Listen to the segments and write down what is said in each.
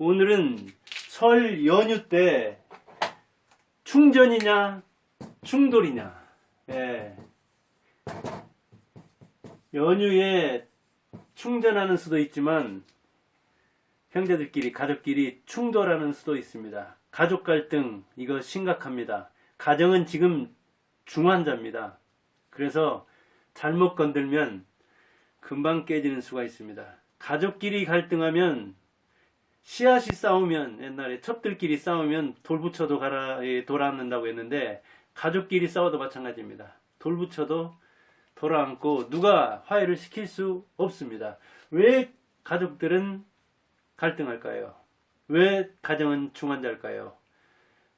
오늘은 설 연휴 때 충전이냐 충돌이냐, 예. 연휴에 충전하는 수도 있지만 형제들끼리 가족끼리 충돌하는 수도 있습니다. 가족 갈등, 이거 심각합니다. 가정은 지금 중환자입니다. 그래서 잘못 건들면 금방 깨지는 수가 있습니다. 가족끼리 갈등하면, 씨앗이 싸우면, 옛날에 첩들끼리 싸우면 돌 붙여도 돌아앉는다고 했는데, 가족끼리 싸워도 마찬가지입니다. 돌 붙여도 돌아앉고 누가 화해를 시킬 수 없습니다. 왜 가족들은 갈등할까요? 왜 가정은 중환자일까요?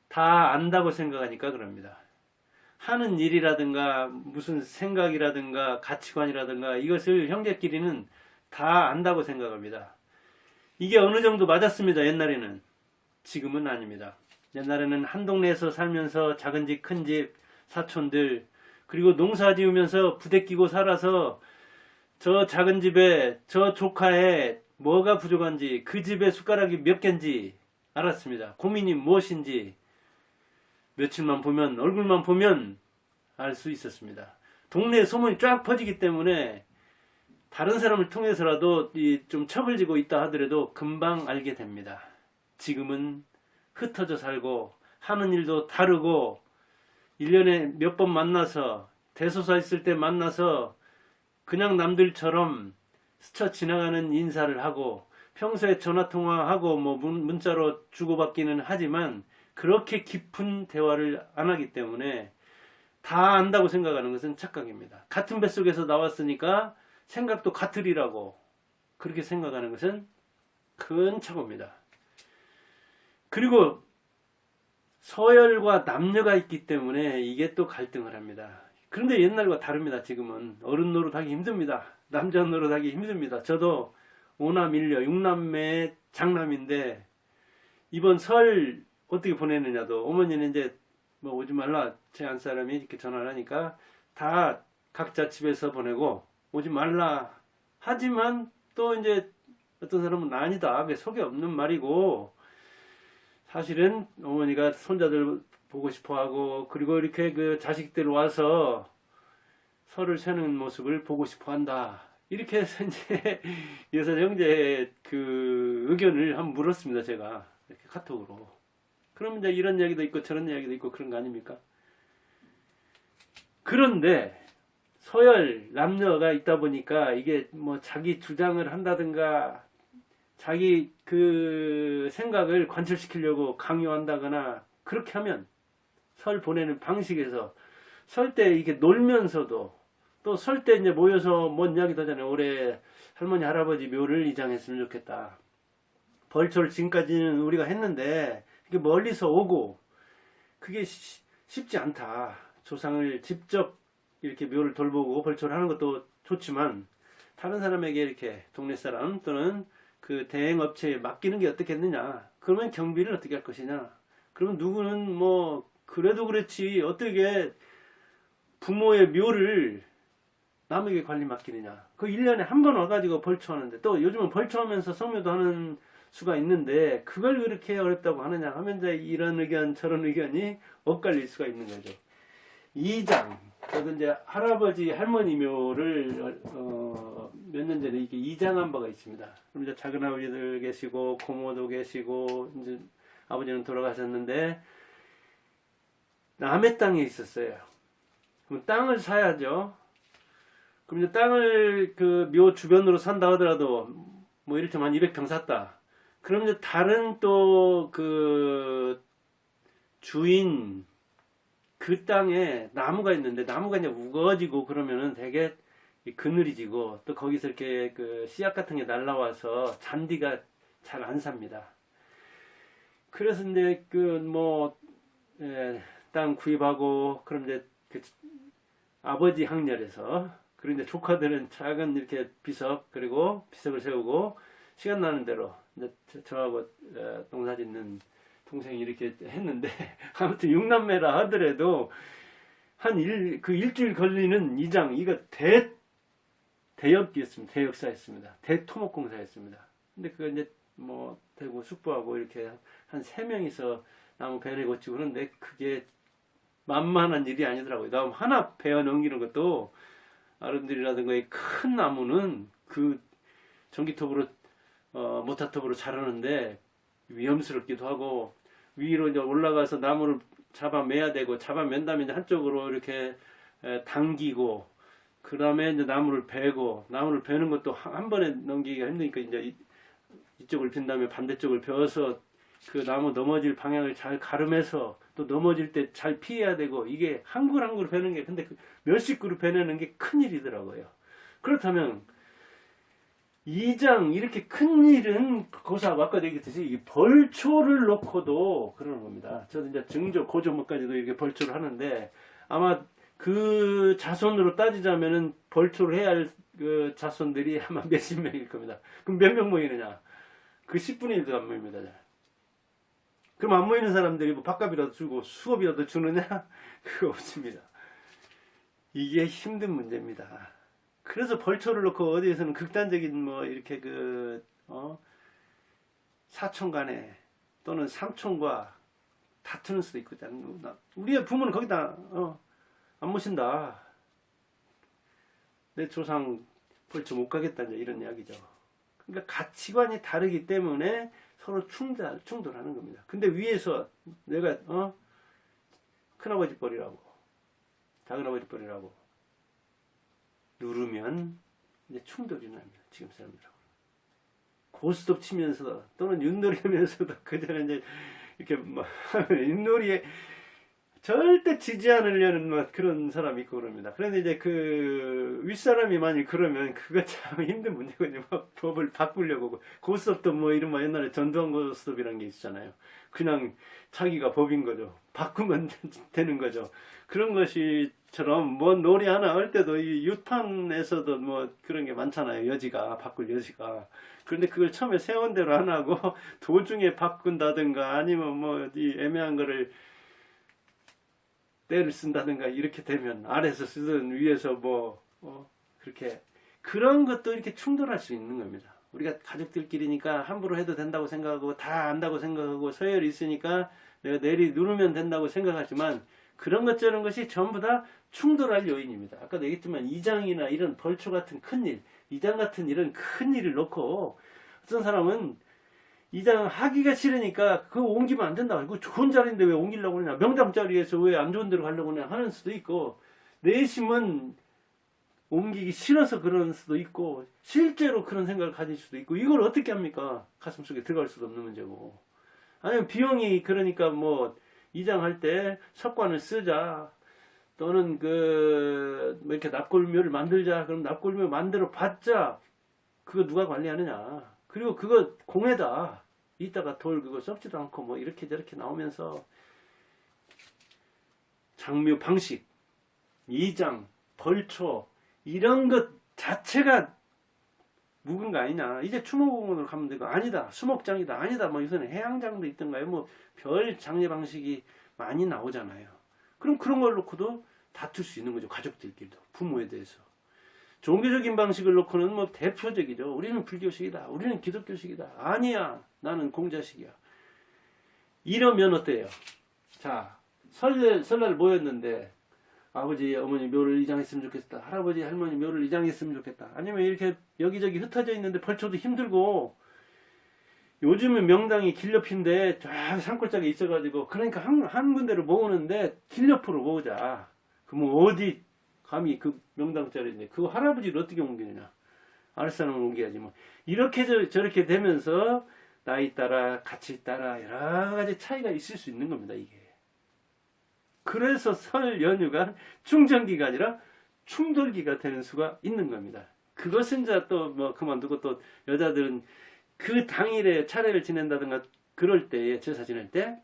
다 안다고 생각하니까 그럽니다. 하는 일이라든가 무슨 생각이라든가 가치관이라든가 이것을 형제끼리는 다 안다고 생각합니다. 이게 어느 정도 맞았습니다. 옛날에는. 지금은 아닙니다. 옛날에는 한 동네에서 살면서 작은 집, 큰 집, 사촌들, 그리고 농사 지으면서 부대끼고 살아서 저 작은 집에 저 조카에 뭐가 부족한지, 그 집에 숟가락이 몇 개인지 알았습니다. 고민이 무엇인지 며칠만 보면, 얼굴만 보면 알 수 있었습니다. 동네에 소문이 쫙 퍼지기 때문에 다른 사람을 통해서라도 좀 척을 지고 있다 하더라도 금방 알게 됩니다. 지금은 흩어져 살고 하는 일도 다르고 1년에 몇 번 만나서 대소사 있을 때 만나서 그냥 남들처럼 스쳐 지나가는 인사를 하고 평소에 전화통화하고 뭐 문자로 주고받기는 하지만 그렇게 깊은 대화를 안 하기 때문에 다 안다고 생각하는 것은 착각입니다. 같은 뱃속에서 나왔으니까 생각도 같으리라고 그렇게 생각하는 것은 큰 착오입니다. 그리고 서열과 남녀가 있기 때문에 이게 또 갈등을 합니다. 그런데 옛날과 다릅니다. 지금은 어른 노릇하기 힘듭니다. 남자 노릇하기 힘듭니다. 저도 5남 1녀 6남매의 장남인데 이번 설 어떻게 보내느냐도, 어머니는 이제 뭐 오지 말라, 제 안 사람이 이렇게 전화를 하니까 다 각자 집에서 보내고 오지 말라 하지만 또 이제 어떤 사람은 아니다, 왜 속에 없는 말이고, 사실은 어머니가 손자들 보고 싶어 하고, 그리고 이렇게 그 자식들 와서 설을 세는 모습을 보고 싶어 한다, 이렇게 해서 이제 여섯 형제의 그 의견을 한번 물었습니다. 제가 이렇게 카톡으로. 그럼 이제 이런 이야기도 있고 저런 이야기도 있고 그런 거 아닙니까? 그런데 서열 남녀가 있다 보니까 이게 뭐 자기 주장을 한다든가 자기 그 생각을 관철시키려고 강요한다거나 그렇게 하면, 설 보내는 방식에서 설 때 이렇게 놀면서도 또 설 때 이제 모여서 뭔 이야기도 하잖아요. 올해 할머니 할아버지 묘를 이장했으면 좋겠다. 벌초를 지금까지는 우리가 했는데 이게 멀리서 오고 그게 쉽지 않다. 조상을 직접 이렇게 묘를 돌보고 벌초를 하는 것도 좋지만 다른 사람에게 이렇게 동네 사람 또는 그 대행업체에 맡기는 게 어떻겠느냐. 그러면 경비를 어떻게 할 것이냐. 그러면 누구는 뭐 그래도 그렇지 어떻게 부모의 묘를 남에게 관리 맡기느냐. 그 1년에 한 번 와가지고 벌초하는데, 또 요즘은 벌초하면서 성묘도 하는 수가 있는데 그걸 그렇게 어렵다고 하느냐 하면 이제 이런 의견 저런 의견이 엇갈릴 수가 있는 거죠. 이장, 저도 이제 할아버지 할머니 묘를 몇 년 전에 이렇게 이장한 바가 있습니다. 그럼 이제 작은 아버지들 계시고 고모도 계시고 이제 아버지는 돌아가셨는데 남의 땅에 있었어요. 그럼 땅을 사야죠. 그럼 이제 땅을 그 묘 주변으로 산다 하더라도 뭐 이를테면 200평 샀다. 그럼 이제 다른 또 그 주인 그 땅에 나무가 있는데 나무가 이제 우거지고 그러면은 되게 그늘이 지고 또 거기서 이렇게 그 씨앗 같은 게 날라와서 잔디가 잘 안 삽니다. 그래서 이제 그 뭐 땅 구입하고 그럼 이제 그 아버지 항렬에서, 그리고 이제 조카들은 작은 이렇게 비석, 그리고 비석을 세우고 시간 나는 대로 이제 저하고 농사 짓는 동생이 이렇게 했는데 아무튼 6남매라 하더라도 그 일주일 걸리는 이장, 이거 대역이었습니다. 대역사였습니다. 대토목공사였습니다. 근데 그거 이제 뭐 되고 숙부하고 이렇게 한 3명이서 나무 배를 고치고 그런데 그게 만만한 일이 아니더라고요. 나무 하나 베어 넘기는 것도 아름드리라든가 이 큰 나무는 그 전기톱으로 모타톱으로 자르는데 위험스럽기도 하고 위로 이제 올라가서 나무를 잡아매야 되고 잡아맨 다음에 이제 한쪽으로 이렇게 당기고 그 다음에 이제 나무를 베는 것도 한 번에 넘기기가 힘드니까 이제 이쪽을 빈 다음에 반대쪽을 베어서 그 나무 넘어질 방향을 잘 가름해서 또 넘어질 때 잘 피해야 되고 이게 한 그루 한 그루 베는 게 근데 몇십 그루 베내는 게 큰일이더라고요. 그렇다면 이장 이렇게 큰 일은 고사하고 아까 얘기했듯이 이 벌초를 놓고도 그러는 겁니다. 저도 이제 증조 고조목까지도 이렇게 벌초를 하는데 아마 그 자손으로 따지자면은 벌초를 해야 할 그 자손들이 아마 몇십 명일 겁니다. 그럼 몇 명 모이느냐? 그 10분의 1도 안 모입니다. 그럼 안 모이는 사람들이 뭐 밥값이라도 주고 수업이라도 주느냐? 그거 없습니다. 이게 힘든 문제입니다. 그래서 벌초를 놓고 어디에서는 극단적인 뭐 이렇게 사촌 간에 또는 삼촌과 다투는 수도 있거든. 우리의 부모는 거기다 안 모신다. 내 조상 벌초 못 가겠다 이런 이야기죠. 그러니까 가치관이 다르기 때문에 서로 충돌하는 겁니다. 근데 위에서 내가 큰아버지 뻘이라고 작은아버지 뻘이라고 누르면 이제 충돌이 납니다. 지금 사람들하고 고스톱 치면서 또는 윷놀이 하면서도 그전에 이제 이렇게 뭐 윷놀이에 절대 지지 않으려는 막 그런 사람이 있고 그럽니다. 그런데 이제 그 윗사람이 만약 그러면 그거 참 힘든 문제거든요. 법을 바꾸려고 고스톱도 뭐 이른바 옛날에 전두환 고스톱이라는 게 있잖아요. 그냥 자기가 법인 거죠. 바꾸면 되는 거죠. 그런 것이처럼 뭐 놀이 하나 할 때도 이 유탄에서도 뭐 그런 게 많잖아요. 여지가 바꿀 여지가. 그런데 그걸 처음에 세운 대로 안 하고 도중에 바꾼다든가 아니면 뭐 이 애매한 거를 때를 쓴다든가 이렇게 되면 아래에서 쓰든 위에서 뭐 그렇게 그런 것도 이렇게 충돌할 수 있는 겁니다. 우리가 가족들끼리니까 함부로 해도 된다고 생각하고 다 안다고 생각하고 서열이 있으니까 내가 내리 누르면 된다고 생각하지만 그런 것 저런 것이 전부 다 충돌할 요인입니다. 아까도 얘기했지만 이장이나 이런 벌초 같은 큰일, 이장 같은 이런 큰일을 놓고 어떤 사람은 이장 하기가 싫으니까 그거 옮기면 안 된다. 그거 좋은 자리인데 왜 옮기려고 그러냐. 명당 자리에서 왜 안 좋은 데로 가려고 그러냐 하는 수도 있고 내심은 옮기기 싫어서 그런 수도 있고 실제로 그런 생각을 가질 수도 있고 이걸 어떻게 합니까? 가슴속에 들어갈 수도 없는 문제고 아니면 비용이 그러니까 뭐 이장할 때 석관을 쓰자 또는 뭐 이렇게 납골묘를 만들자 그럼 납골묘 만들어 봤자 그거 누가 관리하느냐 그리고 그거 공해다 이따가 돌 그거 썩지도 않고 뭐 이렇게 저렇게 나오면서 장묘 방식 이장 벌초 이런 것 자체가 묵은 거 아니냐. 이제 추모공원으로 가면 되고 아니다. 수목장이다. 아니다. 뭐 요새는 해양장도 있던가요. 뭐 별 장례 방식이 많이 나오잖아요. 그럼 그런 걸 놓고도 다툴 수 있는 거죠. 가족들끼리도. 부모에 대해서. 종교적인 방식을 놓고는 뭐 대표적이죠. 우리는 불교식이다. 우리는 기독교식이다. 아니야. 나는 공자식이야. 이러면 어때요? 자, 설날 모였는데 아버지, 어머니 묘를 이장했으면 좋겠다. 할아버지, 할머니 묘를 이장했으면 좋겠다. 아니면 이렇게 여기저기 흩어져 있는데 벌초도 힘들고 요즘은 명당이 길옆인데 쫙 산골짜기에 있어가지고 그러니까 한 군데로 모으는데 길옆으로 모으자. 그럼 어디 감히 그 명당짜리인데 그거 할아버지를 어떻게 옮기느냐. 아랫사람을 옮겨야지 뭐. 이렇게 저렇게 되면서 나이 따라 가치 따라 여러 가지 차이가 있을 수 있는 겁니다. 이게. 그래서 설 연휴가 충전기가 아니라 충돌기가 되는 수가 있는 겁니다. 그것은 이제 또 뭐 그만두고 또 여자들은 그 당일에 차례를 지낸다든가 그럴 때에 제사 지낼 때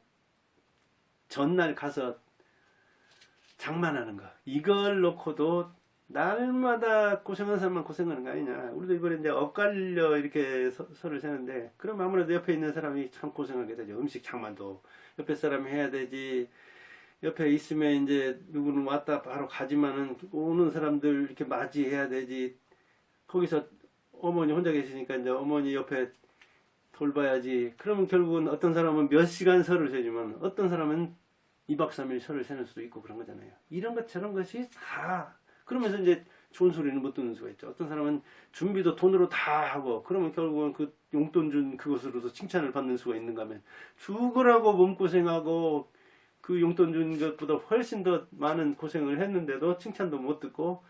전날 가서 장만하는 거 이걸 놓고도 날마다 고생하는 사람만 고생하는 거 아니냐. 우리도 이번에 이제 엇갈려 이렇게 설을 세는데 그럼 아무래도 옆에 있는 사람이 참 고생하게 되죠. 음식 장만도 옆에 사람이 해야 되지. 옆에 있으면 이제 누구는 왔다 바로 가지만은 오는 사람들 이렇게 맞이해야 되지. 거기서 어머니 혼자 계시니까 이제 어머니 옆에 돌봐야지. 그러면 결국은 어떤 사람은 몇 시간 설을 세지만 어떤 사람은 2박 3일 설을 세는 수도 있고 그런 거잖아요. 이런 것 저런 것이 다 그러면서 이제 좋은 소리는 못 듣는 수가 있죠. 어떤 사람은 준비도 돈으로 다 하고 그러면 결국은 그 용돈 준 그것으로도 칭찬을 받는 수가 있는가 하면 죽으라고 몸고생하고 그 용돈 준 것보다 훨씬 더 많은 고생을 했는데도 칭찬도 못 듣고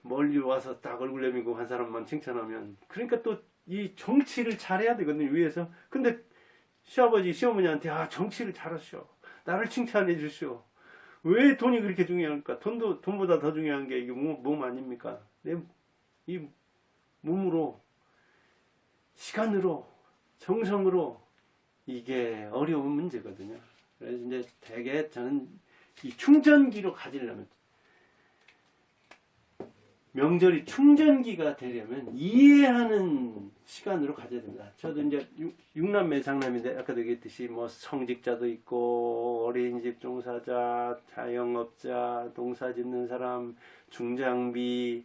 멀리 와서 딱 얼굴 내밀고 한 사람만 칭찬하면 그러니까 또 이 정치를 잘해야 되거든요. 위에서. 근데 시아버지 시어머니한테 정치를 잘하시오. 나를 칭찬해 주시오. 왜 돈이 그렇게 중요할까? 돈보다 더 중요한 게 이게 몸 아닙니까? 이 몸으로 시간으로 정성으로 이게 어려운 문제거든요. 그래서 이제 대개 저는 이 충전기로 가지려면 명절이 충전기가 되려면 이해하는 시간으로 가져야 됩니다. 저도 이제 육남매 장남인데 아까도 얘기했듯이 뭐 성직자도 있고 어린이집 종사자, 자영업자, 농사 짓는 사람, 중장비,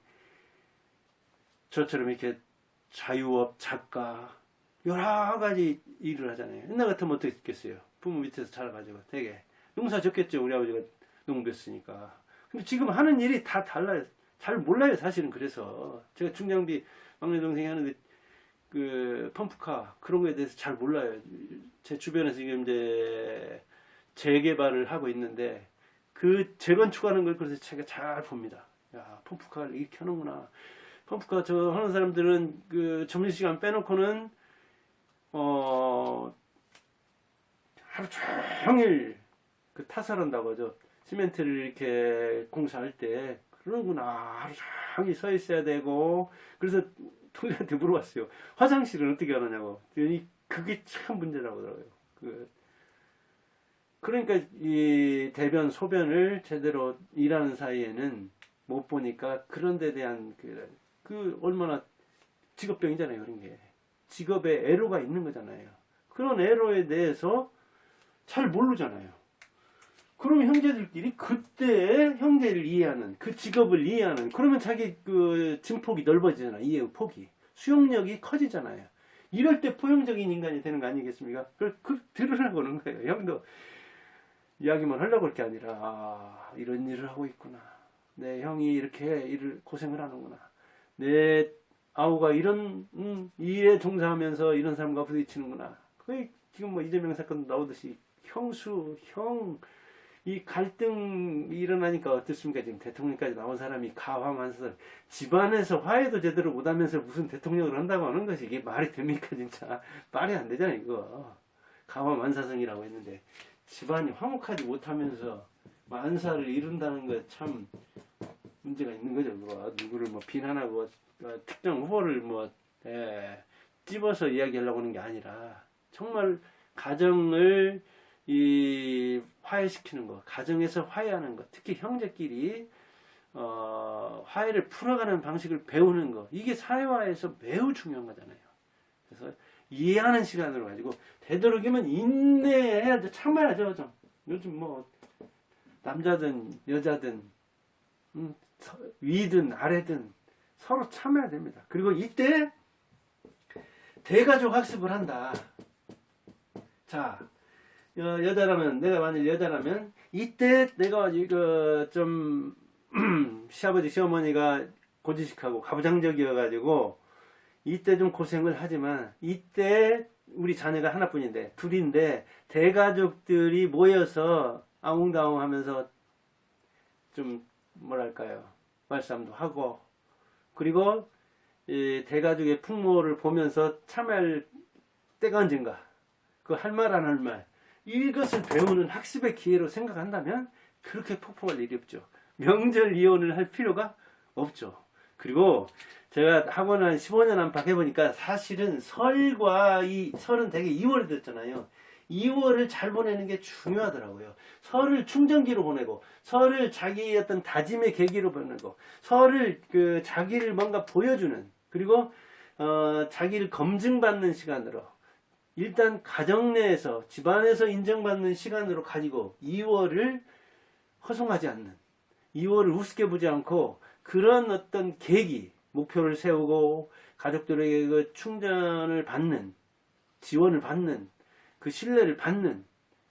저처럼 이렇게 자유업, 작가 여러 가지 일을 하잖아요. 옛날 같으면 어떻게 했겠어요? 부모 밑에서 자라가지고 되게 농사 졌겠죠. 우리 아버지가 농부였으니까. 근데 지금 하는 일이 다 달라요. 잘 몰라요, 사실은. 그래서 제가 중장비 막내 동생이 하는데 그 펌프카 그런 거에 대해서 잘 몰라요. 제 주변에서 지금 이제 재개발을 하고 있는데 그 재건축하는 걸 그래서 제가 잘 봅니다. 야, 펌프카를 이렇게 하는구나. 펌프카 저 하는 사람들은 그 점심시간 빼놓고는 하루 종일 그 타설한다고 하죠. 시멘트를 이렇게 공사할 때 그러구나. 하루 종일 서 있어야 되고. 그래서 동생한테 물어봤어요. 화장실은 어떻게 하느냐고. 그게 참 문제라고 하더라고요. 그러니까 이 대변, 소변을 제대로 일하는 사이에는 못 보니까 그런 데 대한 얼마나 직업병이잖아요. 그런 게. 직업에 애로가 있는 거잖아요. 그런 애로에 대해서 잘 모르잖아요. 그러면 형제들끼리 그때 형제를 이해하는, 그 직업을 이해하는, 그러면 자기 그 진폭이 넓어지잖아요. 이해의 폭이. 수용력이 커지잖아요. 이럴 때 포용적인 인간이 되는 거 아니겠습니까? 그걸 들으라고 그러는 거예요. 형도 이야기만 하려고 할 게 아니라, 이런 일을 하고 있구나. 내 형이 이렇게 일을 고생을 하는구나. 내 아우가 이런 일에 종사하면서 이런 사람과 부딪히는구나. 거의 지금 뭐 이재명 사건 나오듯이 이 갈등이 일어나니까 어떻습니까? 지금 대통령까지 나온 사람이 가화만사 집안에서 화해도 제대로 못하면서 무슨 대통령을 한다고 하는 것이 이게 말이 됩니까? 진짜 말이 안 되잖아요. 이거 가화만사성이라고 했는데 집안이 화목하지 못하면서 만사를 이룬다는 것 참 문제가 있는 거죠. 누구를 뭐 비난하고 특정 후보를 찝어서 이야기하려고 하는 게 아니라 정말 가정을 화해시키는 것, 가정에서 화해하는 것, 특히 형제끼리 화해를 풀어가는 방식을 배우는 것, 이게 사회화에서 매우 중요한 거잖아요. 그래서 이해하는 시간으로 가지고 되도록이면 인내해야죠. 참아야죠. 좀. 요즘 남자든 여자든 위든 아래든 서로 참아야 됩니다. 그리고 이때 대가족 학습을 한다. 자, 여자라면, 내가 만약 여자라면, 이때 내가 좀, 시아버지, 시어머니가 고지식하고 가부장적이어가지고, 이때 좀 고생을 하지만, 이때 우리 자녀가 하나뿐인데, 둘인데, 대가족들이 모여서 아웅다웅 하면서 좀, 말싸움도 하고, 그리고, 이 대가족의 풍모를 보면서 참할 때가 언젠가, 그 할 말 안 할 말, 이것을 배우는 학습의 기회로 생각한다면 그렇게 폭풍할 일이 없죠. 명절 이혼을 할 필요가 없죠. 그리고 제가 학원 한 15년 안팎 해보니까 사실은 설은 되게 2월에 됐잖아요. 2월을 잘 보내는 게 중요하더라고요. 설을 충전기로 보내고, 설을 자기의 어떤 다짐의 계기로 보내고, 설을 자기를 뭔가 보여주는, 그리고 자기를 검증받는 시간으로, 일단 가정 내에서 집안에서 인정받는 시간으로 가지고 2월을 허송하지 않는, 2월을 우습게 보지 않고 그런 어떤 계기, 목표를 세우고 가족들에게 그 충전을 받는, 지원을 받는, 그 신뢰를 받는,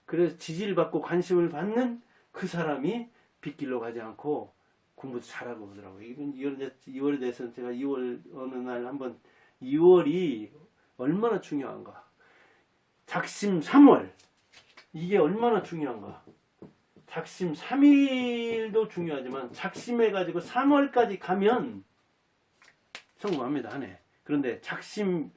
그래서 지지를 받고 관심을 받는 그 사람이 빗길로 가지 않고 공부도 잘하고 그러더라고요. 이건 2월에 대해서는 제가 2월 어느 날 한번 2월이 얼마나 중요한가. 작심 3월. 이게 얼마나 중요한가. 작심 3일도 중요하지만 작심해가지고 3월까지 가면 성공합니다. 한 해. 그런데 작심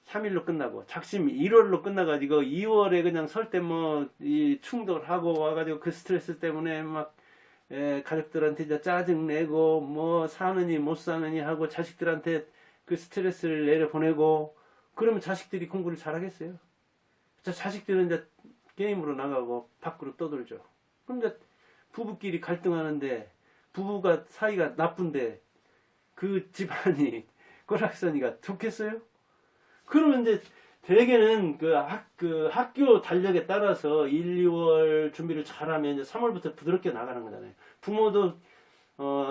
3일로 끝나고 작심 1월로 끝나가지고 2월에 그냥 설 때 뭐 이 충돌하고 와가지고 그 스트레스 때문에 막 가족들한테 이제 짜증내고 뭐 사느니 못 사느니 하고 자식들한테 그 스트레스를 내려보내고 그러면 자식들이 공부를 잘하겠어요? 자식들은 이제 게임으로 나가고 밖으로 떠돌죠. 그럼 이제 부부끼리 갈등하는데 부부가 사이가 나쁜데 그 집안이 꼬락서니가 좋겠어요? 그러면 이제 대개는 그 학교 달력에 따라서 1, 2월 준비를 잘하면 이제 3월부터 부드럽게 나가는 거잖아요. 부모도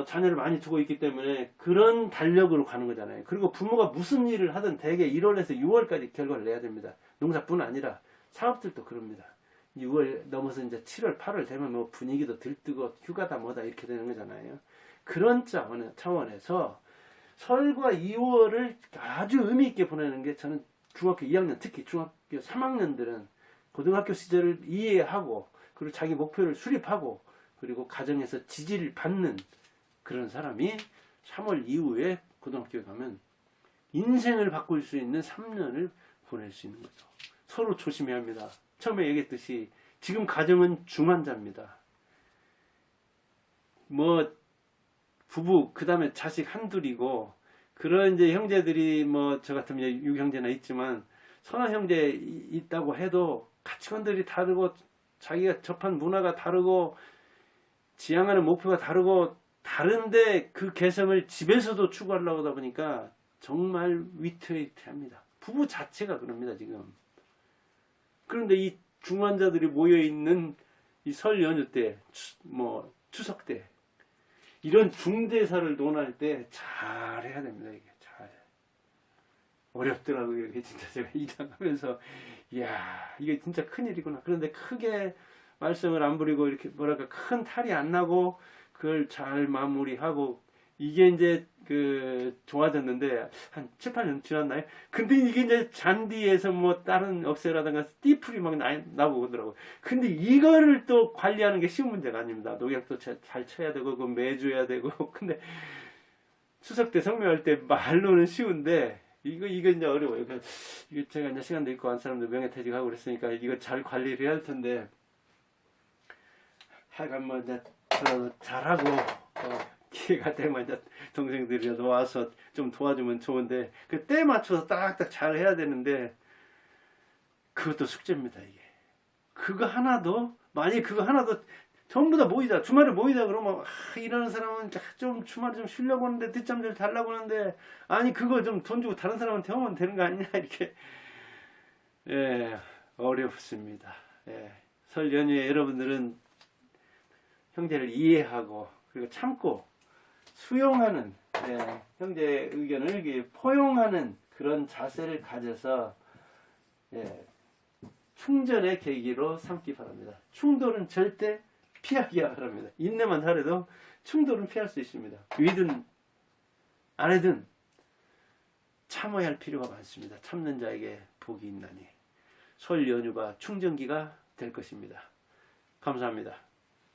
자녀를 많이 두고 있기 때문에 그런 달력으로 가는 거잖아요. 그리고 부모가 무슨 일을 하든 대개 1월에서 6월까지 결과를 내야 됩니다. 농사뿐 아니라 사업들도 그럽니다. 6월 넘어서 이제 7월, 8월 되면 뭐 분위기도 들뜨고 휴가다 뭐다 이렇게 되는 거잖아요. 그런 차원에서 설과 2월을 아주 의미 있게 보내는 게 저는 중학교 2학년, 특히 중학교 3학년들은 고등학교 시절을 이해하고 그리고 자기 목표를 수립하고 그리고 가정에서 지지를 받는 그런 사람이 3월 이후에 고등학교에 가면 인생을 바꿀 수 있는 3년을 보낼 수 있는 거죠. 서로 조심해야 합니다. 처음에 얘기했듯이 지금 가정은 중환자입니다. 뭐 부부 그 다음에 자식 한둘이고 그런 이제 형제들이 뭐 저 같으면 6형제나 있지만 서너 형제 있다고 해도 가치관들이 다르고 자기가 접한 문화가 다르고 지향하는 목표가 다르고 다른데 그 개성을 집에서도 추구하려고 하다 보니까 정말 위태위태합니다. 부부 자체가 그럽니다 지금. 그런데 이 중환자들이 모여있는 이 설 연휴 때, 뭐 추석 때 이런 중대사를 논할 때 잘해야 됩니다. 이게 잘 어렵더라고요. 이게 진짜 제가 일하면서 이야 이게 진짜 큰일이구나. 그런데 크게 말썽을 안 부리고 이렇게 뭐랄까 큰 탈이 안 나고 그걸 잘 마무리하고 이게 이제 좋아졌는데 한 7, 8년 지났나요? 근데 이게 이제 잔디에서 뭐 다른 억새라든가 띠풀이 막 나고 그러더라고요. 근데 이거를 또 관리하는 게 쉬운 문제가 아닙니다. 농약도 잘 쳐야 되고 그거 매줘야 되고 근데 추석 때 성묘할 때 말로는 쉬운데 이거 이제 어려워요. 이거 제가 이제 시간도 있고 한 사람들 명예퇴직하고 그랬으니까 이거 잘 관리를 해야 할 텐데 하여간 뭐 이제 저도 잘하고 기회가 되면 이제 동생들이라도 와서 좀 도와주면 좋은데 그 때 맞춰서 딱딱 잘 해야 되는데 그것도 숙제입니다. 이게 그거 하나도 만약에 그거 하나도 전부 다 모이자 주말에 모이자 그러면 일하는 사람은 좀 주말에 좀 쉬려고 하는데 늦잠 좀 자려고 하는데 아니 그거 좀 돈 주고 다른 사람한테 하면 되는 거 아니냐 이렇게 어렵습니다. 설 연휴에 여러분들은 형제를 이해하고 그리고 참고 수용하는 형제의 의견을 포용하는 그런 자세를 가져서 충전의 계기로 삼기 바랍니다. 충돌은 절대 피하기 바랍니다. 인내만 잘해도 충돌은 피할 수 있습니다. 위든 아래든 참아야 할 필요가 많습니다. 참는 자에게 복이 있나니 설 연휴가 충전기가 될 것입니다. 감사합니다.